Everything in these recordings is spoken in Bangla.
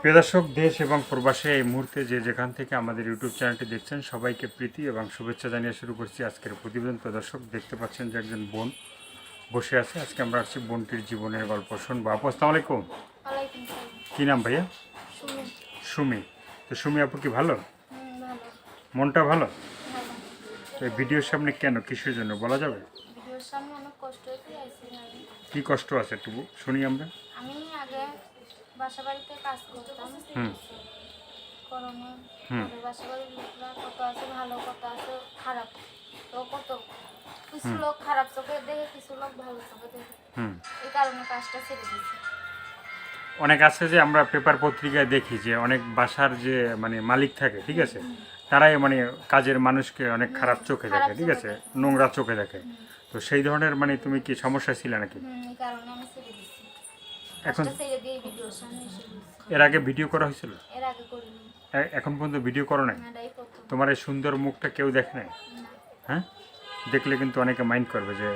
প্রিয় দর্শক, দেশ এবং প্রবাসে এই মুহূর্তে যে যেখান থেকে আমাদের ইউটিউব চ্যানেলটি দেখছেন সবাইকে প্রীতি এবং শুভেচ্ছা জানিয়ে শুরু করছি আজকের প্রতিবেদন। প্রিয় দর্শক, দেখতে পাচ্ছেন যে একজন বোন বসে আছে। আজকে আমরা আসছি বোনটির জীবনের গল্প শুনবো। আপু, আসসালামু আলাইকুম। ওয়ালাইকুম সালাম। কী নাম ভাইয়া? সুমি। সুমি। তো সুমি আপু কি ভালো? ভালো। মনটা ভালো? ভালো। তো এই ভিডিওর সামনে কেন, কিসের জন্য বলা যাবে? ভিডিওর সামনে অনেক কষ্ট হয়ে আইছি আমি। কী কষ্ট আছে একটু শুনি আমরা। আমি আগে বাসা বাড়িতে কাজ করতাম। করোনা পরে বাসা বাড়ির লোকরা কত আছে ভালো, কত আছে খারাপ। তো কত কিছু লোক খারাপ চোখে দেখে, কিছু লোক ভালো চোখে দেখে। এই কারণে কাজটা ছেড়ে দিয়েছি। অনেক আছে যে আমরা পেপার পত্রিকায় দেখি যে অনেক বাসার যে মানে মালিক থাকে, ঠিক আছে, তারাই মানে কাজের মানুষকে অনেক খারাপ চোখে দেখে, ঠিক আছে, নোংরা চোখে দেখে। তো সেই ধরনের মানে তুমি কি সমস্যা ছিল নাকি? এই কারণে আমি ছেড়ে দিয়েছি। এখন কাজটা ছেড়ে দিয়ে ভিডিওর সামনে এসে বলছি। এর আগে ভিডিও করা হয়েছিল? এর আগে করিনি। এখন পর্যন্ত ভিডিও করো নাই? এটাই প্রথম। তোমার এই সুন্দর মুখটা কেউ দেখে নাই? না। হ্যাঁ, দেখলে কিন্তু অনেকে মাইন্ড করবে যে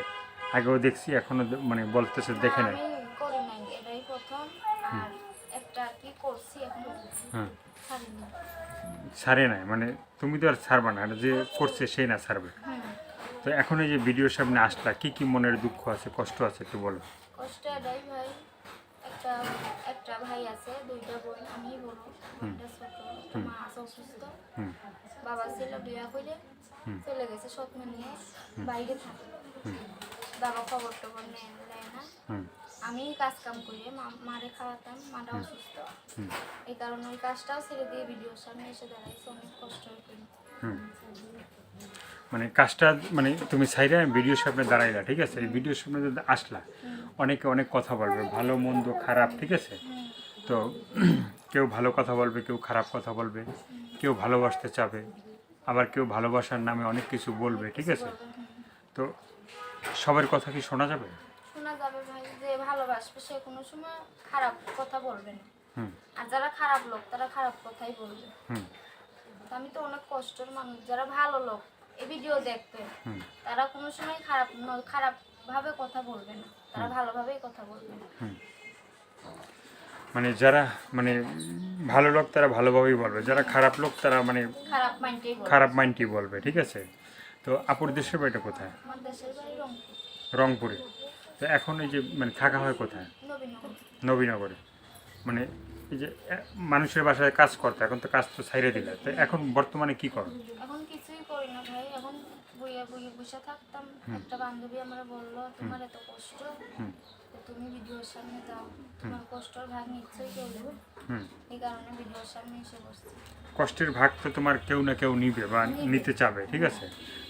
আগেও দেখছি এখনো মানে বলতেছে দেখে নাই। আমি করি নাই, এটাই প্রথম। আর একটা কি করছি এখন হ্যাঁ, ছাড়িনি। ছাড়ে নাই মানে তুমি তো আর ছাড়বা না, আর যে করছে সেই না ছাড়বে। তো এখন এই যে ভিডিওর সামনে আসলা, কি কি মনের দুঃখ আছে, কষ্ট আছে একটু বলো। কষ্ট এটাই ভাই, একটা একটা ভাই আছে, দুইটা বোন, আমি বড়, একটা ছোট, একটা মা আছে অসুস্থ। বাবা ছিল বিয়া করে চলে গেছে স্বপ্ন নিয়ে, বাইরে থাকে। বাবা খবর টবর নেয় না। আমি কাজ কাম করি, মারে খাওয়াতাম, মাটা অসুস্থ। এই কারণে ওই কাজটাও ছেড়ে দিয়ে ভিডিওর সামনে এসে দাঁড়াইছে, অনেক কষ্ট হয়ে। মানে কাজটা মানে তুমি সাইডে ভিডিওর সামনে দাঁড়াইলা, ঠিক আছে, এই ভিডিওর সামনে যদি আসলা অনেকে অনেক কথা বলবে, ভালো মন্দ খারাপ, ঠিক আছে। তো কেউ ভালো কথা বলবে, কেউ খারাপ কথা বলবে, কেউ ভালোবাসতে চাবে, আবার কেউ ভালোবাসার নামে অনেক কিছু বলবে, ঠিক আছে। তো সবার কথা কি শোনা যাবে? শোনা যাবে ভাই, যে ভালোবাসবে সে কোনো সময় খারাপ কথা বলবে না। হুম আর যারা খারাপ লোক তারা খারাপ কথাই বলবে। হুম তো আমি তো অনেক কষ্টের মানুষ, যারা ভালো লোক এই ভিডিও দেখবে তারা কোনো সময় খারাপ ভাবে কথা বলবে না, তারা ভালোভাবেই কথা বলবে। মানে যারা মানে ভালো লোক তারা ভালোভাবেই বলবে, যারা খারাপ লোক তারা মানে খারাপ মাইন্ডেই বলবে। খারাপ মাইন্ডই বলবে, ঠিক আছে। তো আপুর দেশের বাড়িটা কোথায়? আমার দেশের বাড়ি রংপুর। রংপুরে। তো এখন এই যে মানে থাকা হয় কোথায়? নবীনগর। নবীনগরে। মানে এই যে মানুষের বাসায় কাজ করতে, এখন তো কাজ তো ছাইড়ে দিলে, তো এখন বর্তমানে কি করো? এখন কিছুই করি না ভাই, এখন বইয়ে বইয়ে বসে থাকতাম। একটা বান্ধবী আমার বললো, তোমার এত কষ্ট, তো তুমি ভিডিওর সামনে যাও, তোমার কষ্টর ভাগ নিশ্চয়ই কেউ দেবে। এই কারণে ভিডিওর সামনে এসে বসছি। কষ্টের ভাগ তো তোমার কেউ না কেউ নিবে বা নিতে চাবে, ঠিক আছে।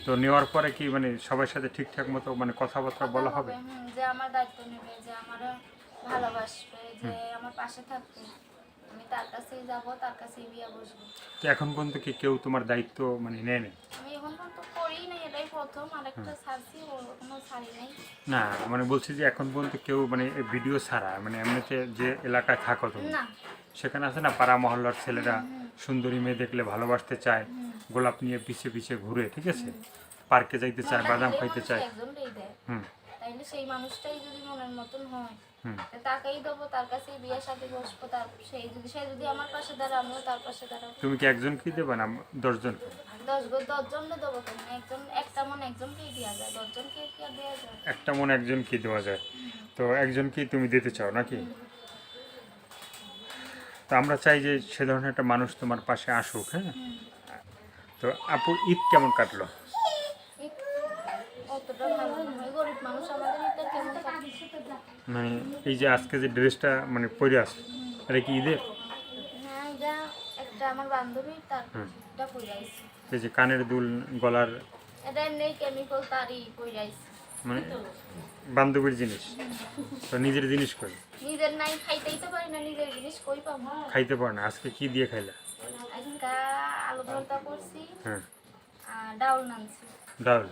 তো নেওয়ার পরে কি মানে সবার সাথে ঠিকঠাক মতো মানে কথাবার্তা বলা হবে? যে আমার দায়িত্ব নেবে, যে আমার ভালোবাসবে, যে আমার পাশে থাকবে, আমি তার কাছেই যাব, তার কাছেই বিয়ে বসবো। তো এখন পর্যন্ত কি কেউ তোমার দায়িত্ব মানে নেয় না? আমি এখন পর্যন্ত করি নাই, এটাই প্রথম। আরেকটা ছাড়ছি, কোনো ছাড়ি নাই। না মানে বলছি যে এখন পর্যন্ত কেউ মানে ভিডিও ছাড়া মানে এমনিতে যে এলাকায় থাকো তুমি, না। সেখানে আছে না পাড়া মহল্লার ছেলেরা সুন্দরী মেয়ে দেখলে ভালোবাসতে চায়, গোলাপ নিয়ে পিছিয়ে পিছিয়ে ঘুরে, ঠিক আছে, পার্কে যাইতে চায়, বাদাম খাইতে চায়। একজনটাই দেয়। হুম তাইলে সেই মানুষটাই যদি মনের মতন হয়, হুম তাকেই দেবো, তার কাছেই বিয়ের সাথে বসবো। তার সে যদি আমার পাশে দাঁড়ায়, আমিও তার পাশে দাঁড়াবো। তুমি কি একজনকেই দেবে না 10 জনকে? 10 জনকে দেবো কেন? একটা মন একজনকেই দেওয়া যায়, 10 জনকে কি আর দেওয়া যায়? একটা মনে একজনকেই দেওয়া যায়। তো একজনকেই তুমি দিতে চাও নাকি? তো আমরা চাই যে সে ধরনের একটা মানুষ তোমার পাশে আসুক। হ্যাঁ, তো আপুর ঈদ কেমন কাটলো? অতটা ভালো নয়, গরিব মানুষ, আমাদের এটা কেমন কাটছে? মানে এই যে আজকে যে ড্রেসটা মানে পরে আছে, এটা কি ঈদের? হ্যাঁ, এটা একটা আমার বান্ধবী, তার এটা পরে আইছে। এই যে কানের দুল, গলার, এটা এমনি কেমিক্যাল তারই পরে আইছে। মানে বান্ধবীর জিনিস, তো নিজের জিনিস কই? নিজের নাই, খাইতেই তো পারি না, নিজের জিনিস কই পাবো? খাইতে পারো না? আজকে কি দিয়ে খাইলা? আজকা আলু ভর্তা করছি হ্যাঁ, আর ডাউল নানছি। ডাল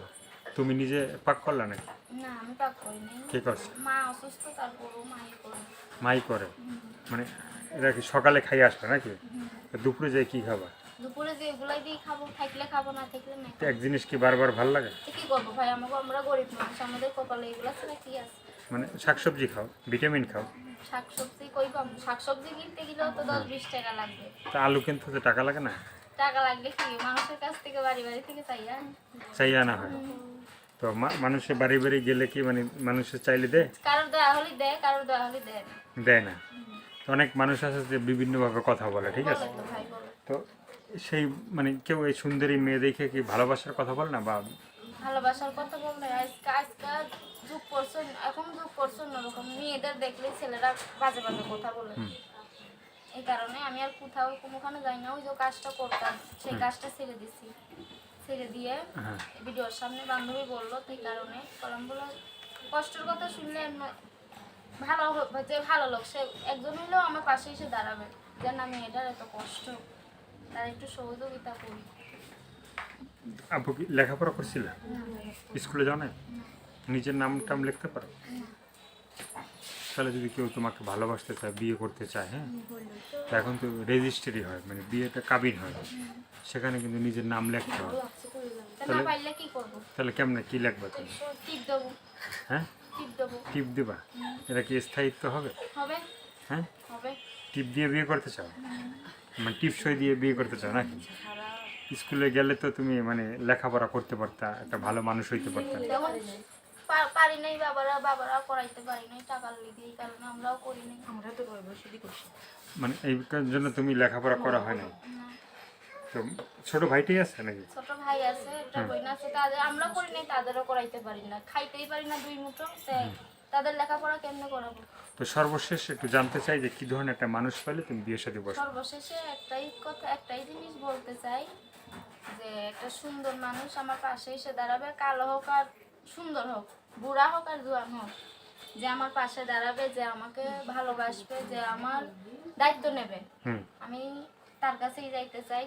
তুমি নিজে পাক করলা নাকি? না, আমি পাক করি নাই। কে করছে? মা অসুস্থ, তারপরও মাই করে। মাই করে। মানে এটা কি সকালে খাই আসলে নাকি? তো দুপুরে যাই কি খাবা? দুপুরে যে এগুলাই দিয়ে খাবো, থাকলে খাবো, না থাকলে না। তো এক জিনিস কি বারবার ভাল লাগে? তো কি করবো ভাই, আমরা গরিব মানুষ, আমাদের কপালে এগুলা ছাড়া কি আছে? মানে শাকসবজি খাও, ভিটামিন খাও। শাকসবজি কই পাবো? শাকসবজি কিনতে গেলেও তো 10-20 টাকা লাগবে। তা আলু কিনতে তো টাকা লাগে না? টাকা লাগলে কি মানুষের কাছ থেকে বাড়ি থেকে চাইয়া? চাই আনা হয়। তো মানুষের বাড়ি বাড়ি গেলে কি মানে মানুষের চাইলে দেয়? কারোর দেওয়া হলে দেয়, কারোর দেওয়া হলে দেয় না। দেয় না। তো অনেক মানুষ আছে যে বিভিন্নভাবে কথা বলে, ঠিক আছে? বলে তো ভাই বলে। তো সেই মানে কেউ এই সুন্দরী মেয়ে দেখে কি ভালোবাসার কথা বলে না, বা ভালোবাসার কথা বললে আজকাল যুগ করছে, এখন যুগ করছে অন্যরকম। মেয়েদের দেখলে ছেলেরা বাজে বাজে কথা বলে। এই কারণে আমি আর কোথাও কোনোখানে যাই না। ওই যে কাজটা করতাম সেই কাজটা ছেড়ে দিছি। ছেড়ে দিয়ে হ্যাঁ, ভিডিওর সামনে বান্ধবী বললো, এই কারণে কলম বলো কষ্টের কথা শুনলে ভালো যে ভালো লোক সে একজন হইলেও আমার পাশে এসে দাঁড়াবে, যে না মেয়েটার এত কষ্ট, তার একটু সহযোগিতা করি। আপু কি লেখাপড়া করছিল? স্কুলে যাও না? নিজের নাম টাম লিখতে পারো? তাহলে যদি কেউ তোমাকে ভালোবাসতে চায়, বিয়ে করতে চায়, হ্যাঁ, তো এখন তো রেজিস্ট্রি হয়, মানে বিয়েটা কাবিন হয়, সেখানে কিন্তু নিজের নাম লিখতে হয়। তা না পারলে কি করবো? তাহলে কেমনে কি লিখবে তুমি? টিপ দেবো। হ্যাঁ, টিপ দেবো। টিপ দিবা? এটা কি স্থায়িত্ব হবে? হবে। হ্যাঁ, হবে। টিপ দিয়ে বিয়ে করতে চাও? মানে টিপ সই দিয়ে বিয়ে করতে চাও নাকি? স্কুলে গেলে তো তুমি মানে লেখাপড়া করতে পারতা, একটা ভালো মানুষ হইতে পারতা। যেমন পারি নাই, বাবারা করাইতে পারি নাই টাকার লিগে, এই কারণে আমরাও করি নাই। আমরা তো বয়সী করছি। মানে এই জন্য তুমি লেখাপড়া করা হয় না? তো ছোট ভাইটাই আছে নাকি? ছোট ভাই আছে, একটা বোন আছে, তাদের আমরা করি নাই, তাদেরও করাইতে পারি না, খাইতেই পারি না দুই মুঠো, তাদের লেখাপড়া কেমনে করাবো? তো সর্বশেষ একটু জানতে চাই যে কি ধরনের একটা মানুষ পেলে তুমি বিয়ের সাথে বসো? সর্বশেষে একটাই জিনিস বলতে চাই, যে একটা সুন্দর মানুষ আমার পাশে এসে দাঁড়াবে, কালো হোক আর সুন্দর হোক, বুড়া হোক আর জোয়ান হোক, যে আমার পাশে দাঁড়াবে, যে আমাকে ভালোবাসবে, যে আমার দায়িত্ব নেবে। আমি তার কাছেই যাইতে চাই,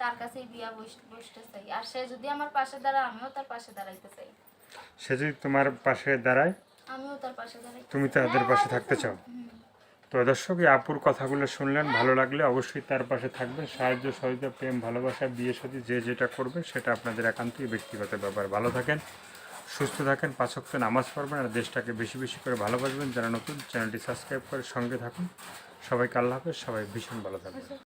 তার কাছেই বিয়া বসতে চাই। আর সে যদি আমার পাশে দাঁড়ায়, আমিও তার পাশে দাঁড়াইতে চাই। সে যদি তোমার পাশে দাঁড়ায়, আমিও তার পাশে দাঁড়াই। তুমি তাদের পাশে থাকতে চাও? তো দর্শক, এই আপুর কথাগুলো শুনলেন, ভালো লাগলে অবশ্যই তার পাশে থাকবেন। সাহায্য সহযোগিতা, প্রেম, ভালোবাসা, বিয়ে সাথে যে যেটা করবে সেটা আপনাদের একান্তই ব্যক্তিগত ব্যাপার। ভালো থাকেন, সুস্থ থাকেন, 5 ওয়াক্ত নামাজ পড়বেন, আর দেশটাকে বেশি বেশি করে ভালোবাসবেন। যারা নতুন চ্যানেলটি সাবস্ক্রাইব করে সঙ্গে থাকুন। সবাইকে আল্লাহ হাফেজ, সবাই ভীষণ ভালো থাকবেন।